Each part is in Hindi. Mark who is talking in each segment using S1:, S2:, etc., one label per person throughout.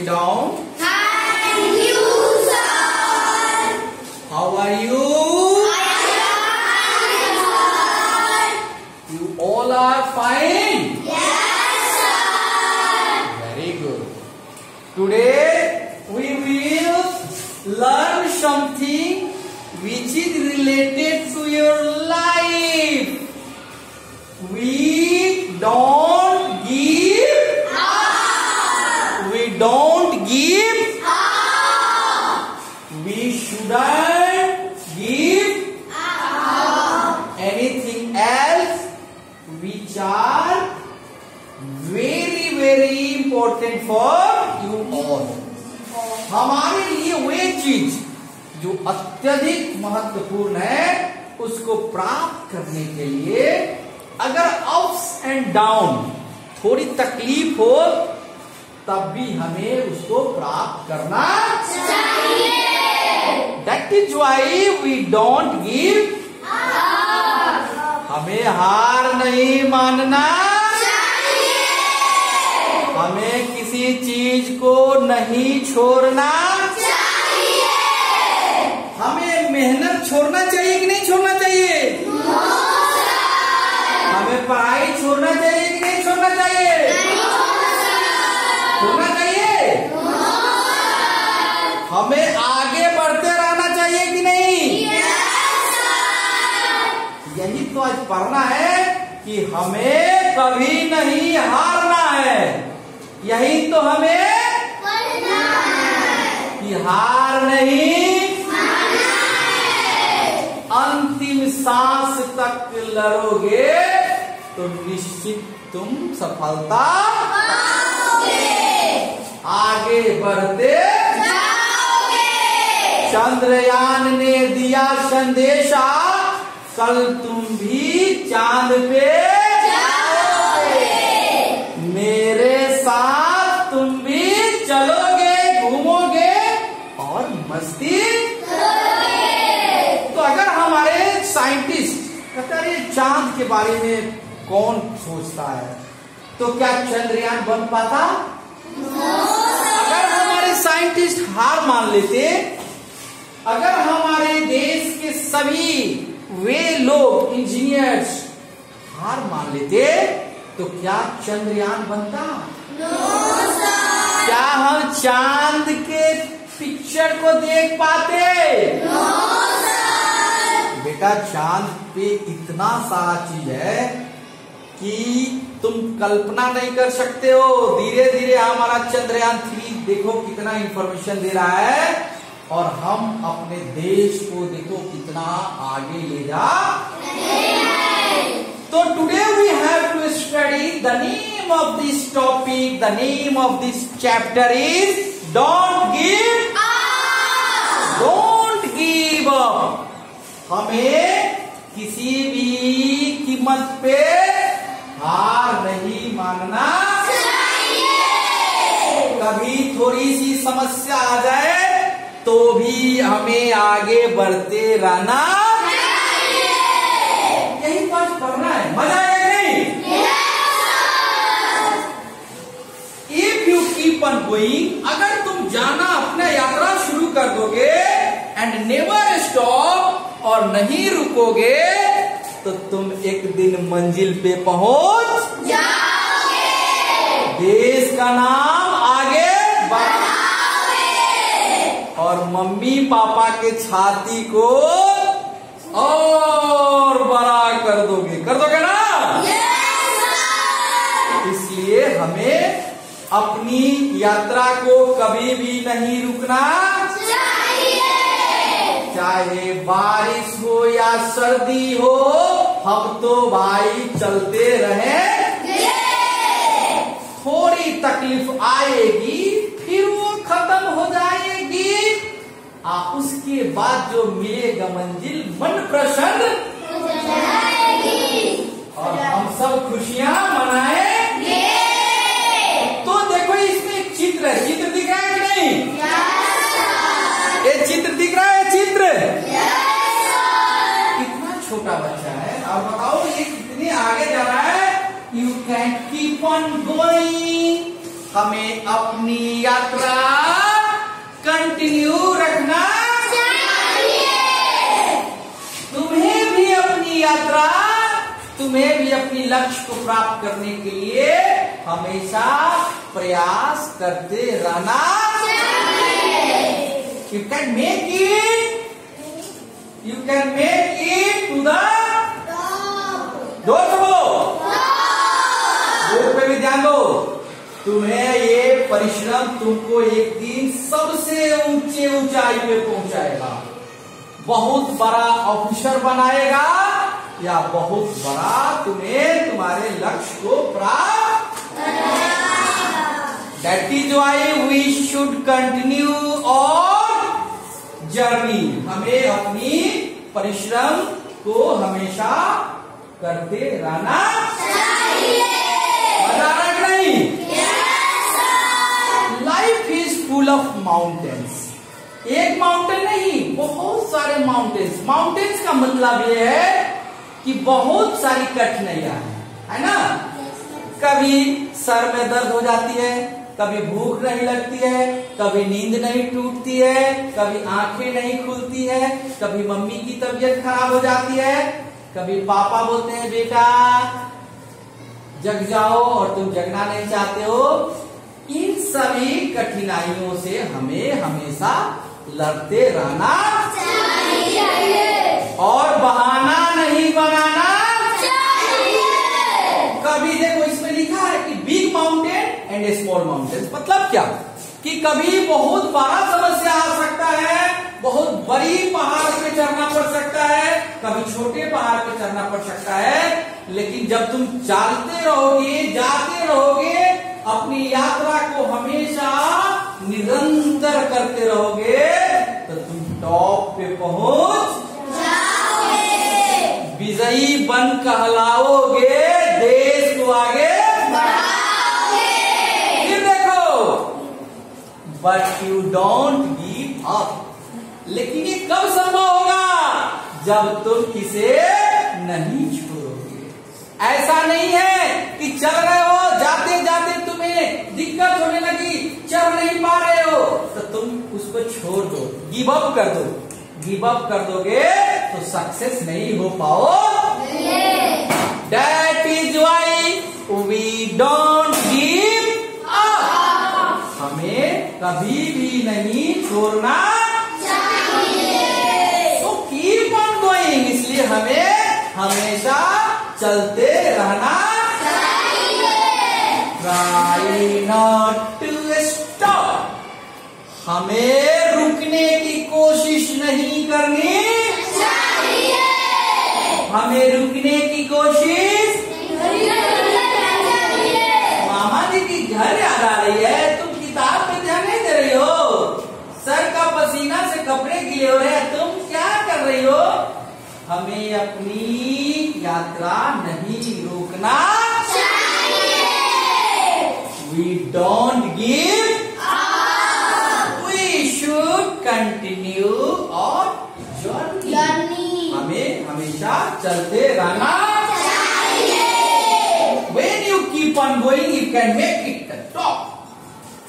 S1: Sit down.
S2: Thank you, sir.
S1: How are you? You all are fine?
S2: Yes, sir.
S1: Very good. Today we will learn something which is related to your life. We don't give up. We don't give
S2: Up.
S1: We shouldn't give
S2: Up.
S1: anything else which are very very important for you all. हमारे लिए वे चीज जो अत्यधिक महत्वपूर्ण है उसको प्राप्त करने के लिए अगर अप्स एंड डाउन थोड़ी तकलीफ हो तब भी हमें उसको प्राप्त करना चाहिए. That is why we don't give
S2: Up.
S1: हमें हार नहीं मानना
S2: चाहिए.
S1: हमें किसी चीज को नहीं छोड़ना
S2: चाहिए.
S1: हमें मेहनत छोड़ना चाहिए कि नहीं छोड़ना चाहिए. हमें पढ़ाई छोड़ना चाहिए कि नहीं छोड़ना चाहिए. छोड़ना चाहिए. हमें आगे बढ़ते रहना चाहिए कि नहीं. यही तो आज पढ़ना है कि हमें कभी नहीं हारना है. यही तो हमें कि हार नहीं अंतिम सांस तक लड़ोगे तो निश्चित तुम सफलता आगे बढ़ते
S2: जाओगे.
S1: चंद्रयान ने दिया संदेशा कल तुम भी चांद पे
S2: जाओगे.
S1: मेरे साथ तुम भी चलोगे घूमोगे और मस्ती. तो अगर हमारे साइंटिस्ट कहते हैं ये चांद के बारे में कौन सोचता है तो क्या चंद्रयान बन पाता. अगर हमारे साइंटिस्ट हार मान लेते अगर हमारे देश के सभी वे लोग इंजीनियर्स हार मान लेते तो क्या चंद्रयान बनता. क्या हम चांद के पिक्चर को देख पाते. बेटा चांद पे इतना सारा चीज है कि तुम कल्पना नहीं कर सकते हो. धीरे धीरे हमारा चंद्रयान 3 देखो कितना इंफॉर्मेशन दे रहा है और हम अपने देश को देखो कितना आगे ले जा. तो today we have to study the name of this topic. The name of this chapter is don't give
S2: Up.
S1: Don't give up. हमें किसी भी कीमत पे हार नहीं मानना
S2: चाहिए.
S1: कभी थोड़ी सी समस्या आ जाए तो भी हमें आगे बढ़ते रहना
S2: चाहिए.
S1: यही बात पढ़ना है. मजा आएगा नहीं. If you keep on going अगर तुम जाना अपना यात्रा शुरू कर दोगे एंड नेवर स्टॉप और नहीं रुकोगे तो तुम एक दिन मंजिल पे पहुंच
S2: जाओगे.
S1: देश का नाम आगे
S2: बढ़ाओगे.
S1: और मम्मी पापा के छाती को और बड़ा कर दोगे ना.
S2: Yes, sir.
S1: इसलिए हमें अपनी यात्रा को कभी भी नहीं रुकना
S2: चाहिए.
S1: चाहे बारिश हो या सर्दी हो हम तो भाई चलते रहेंगे. थोड़ी तकलीफ आएगी फिर वो खत्म हो जाएगी. उसके बाद जो मिलेगा मंजिल मन प्रसन्न और हम सब खुशियां मनाएंगे. तो देखो इसमें चित्र है. चित्र दिख रहा है कि नहीं. ये चित्र दिख रहा है. चित्र कितना छोटा बच्चा है और बताओ ये कितने आगे जा रहा है. You can keep on going हमें अपनी यात्रा कंटिन्यू रखना चाहिए। तुम्हें भी अपनी यात्रा, तुम्हें भी अपनी लक्ष्य को प्राप्त करने के लिए हमेशा प्रयास करते रहना चाहिए। You can make it to the जोर पे भी ध्यान दो। तुम्हें ये परिश्रम तुमको एक दिन सबसे ऊंचे ऊंचाई पे पहुंचाएगा। बहुत बड़ा ऑफिसर बनाएगा या बहुत बड़ा तुम्हें तुम्हारे लक्ष्य को प्राप्त। That is why we should continue our journey. हमें अपनी परिश्रम को हमेशा करते रहना चाहिए। मजा आ रहा है नहीं? Life is full of mountains. एक माउंटेन नहीं, बहुत सारे माउंटेन्स। माउंटेन्स का मतलब ये है कि बहुत सारी कठिनाइयां है ना। कभी सर में दर्द हो जाती है, कभी भूख नहीं लगती है, कभी नींद नहीं टूटती है, कभी आंखें नहीं खुलती है, कभी मम्मी की तबीयत खराब हो जाती है, कभी पापा बोलते हैं बेटा जग जाओ और तुम जगना नहीं चाहते हो। इन सभी कठिनाइयों से हमें हमेशा लड़ते रहना चाहिए और बहाना नहीं बनाना चाहिए। कभी देखो इसमें लिखा है कि big mountain and small mountain. मतलब क्या कि कभी बहुत बड़ा समस्या आ सकता है, बहुत बड़ी पहाड़ पे चढ़ना पड़ सकता है, कभी छोटे पहाड़ पे चढ़ना पड़ सकता है। लेकिन जब तुम चलते रहोगे, जाते रहोगे, अपनी यात्रा को हमेशा निरंतर करते रहोगे तो तुम टॉप पे पहुंच जाओगे, विजयी बन कहलाओगे, देश को आगे बढ़ाओगे। फिर देखो, but you don't give up. लेकिन ये कब संभव होगा? जब तुम इसे नहीं छोड़ोगे। ऐसा नहीं है कि चल रहे हो, जाते जाते तुम्हें दिक्कत होने लगी, चल नहीं पा रहे हो तो तुम उसको छोड़ दो, गिव अप कर दो। गिव अप कर दोगे तो सक्सेस नहीं हो पाओगे। That is why we don't give up. हमें कभी भी नहीं छोड़ना चाहिए। तो कीप ऑन गोइंग, इसलिए हमें हमेशा चलते रहना चाहिए। Try not to stop. हमें रुकने की कोशिश नहीं करनी चाहिए। हमें रुकने की कोशिश नहीं करनी चाहिए। मामा जी की घर याद आ रही है, तुम किताब पे ध्यान नहीं दे रही हो, सर का पसीना से कपड़े गीले हो रहे हैं, तुम क्या कर रही हो? हमें अपनी यात्रा नहीं रोकना चाहिए। We don't give up. We should continue our journey. हमें हमेशा चलते रहना चाहिए। When you keep on going, you can make it the top.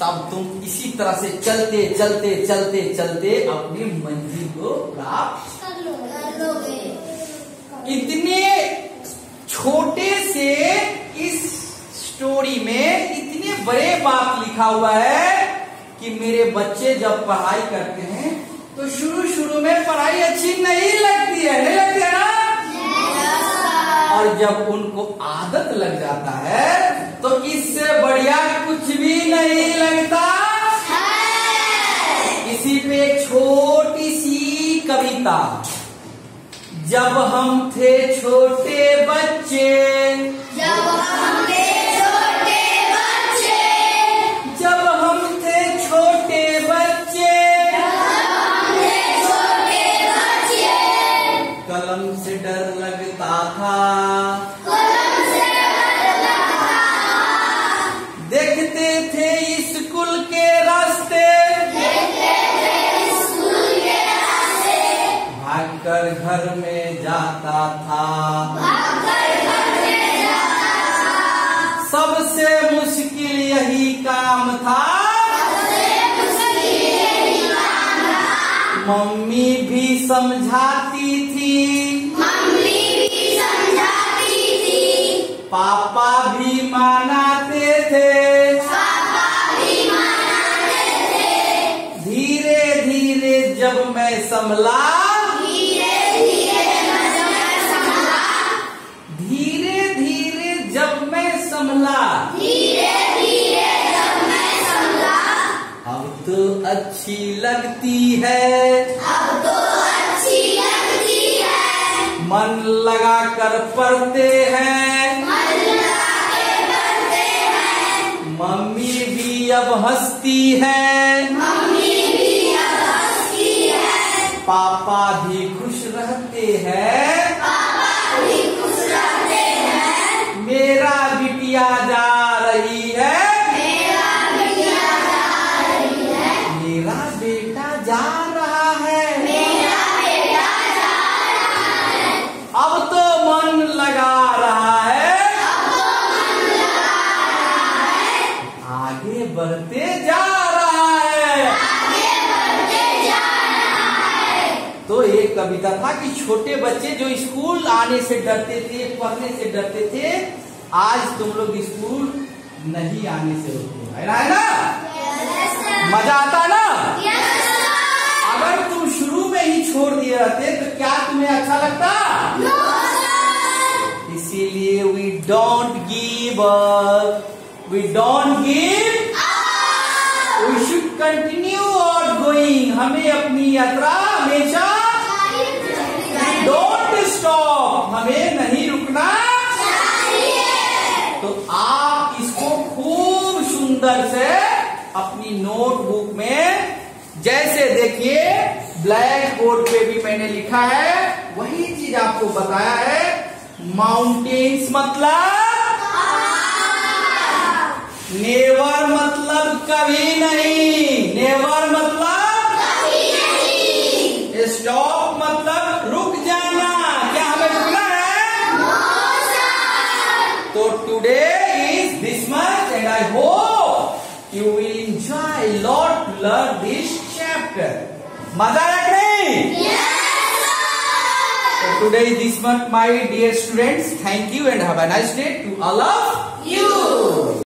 S1: तब तुम इसी तरह से चलते चलते चलते चलते अपनी मंजिल को प्राप्त कर लोगे। इतने छोटे से इस स्टोरी में इतने बड़े बात लिखा हुआ है कि मेरे बच्चे जब पढ़ाई करते हैं तो शुरू शुरू में पढ़ाई अच्छी नहीं लगती है, नहीं लगती है ना? और जब उनको आदत लग जाता है तो इससे बढ़िया कुछ भी नहीं लगता। इसी पे एक छोटी सी कविता। जब हम थे छोटे बच्चे,
S2: जब हम थे छोटे बच्चे,
S1: जब हम थे छोटे बच्चे,
S2: जब हम थे छोटे बच्चे,
S1: कलम से डर लगता था,
S2: कलम से डर लगता था,
S1: देखते थे स्कूल के रास्ते,
S2: देखते थे स्कूल के रास्ते,
S1: भागकर घर में जाता था,
S2: भागकर घर में जाता
S1: काम था, मम्मी भी समझाती थी, पापा भी मनाते थे, धीरे धीरे जब मैं संभला, धीरे धीरे जब मैं संभला, अब तो अच्छी लगती है, मन लगा कर पढ़ते हैं, मम्मी भी अब हंसती है, पापा भी खुश रहते हैं, मेरा बिटिया जा रही है, मेरा बेटा जा रहा है, अब तो मन लगा रहा है, आगे बढ़ते जा रहा है। तो एक कविता था कि छोटे बच्चे जो स्कूल आने से डरते थे, पढ़ने से डरते थे, आज तुम लोग स्कूल नहीं आने से रोकते हो, है ना? मजा आता ना? अगर तुम शुरू में ही छोड़ दिए रहते तो क्या तुम्हें अच्छा लगता? इसीलिए we don't give up, we don't give, we should continue our going, हमें अपनी यात्रा हमेशा डोंट स्टॉप, हमें नहीं रुकना। तो आप इसको खूब सुंदर से अपनी नोटबुक में, जैसे देखिए ब्लैक बोर्ड पे भी मैंने लिखा है, वही चीज आपको बताया है। माउंटेन्स मतलब नेवर मतलब कभी नहीं, नेवर मतलब कभी नहीं, स्टॉप मतलब रुक जाना, क्या हमें रुकना है? तो today is this much and I hope you will enjoy a lot to learn this chapter. मजा आया कि नहीं?
S2: Yes, sir.
S1: So today is this month, my dear students. Thank you and have a nice day to all of you.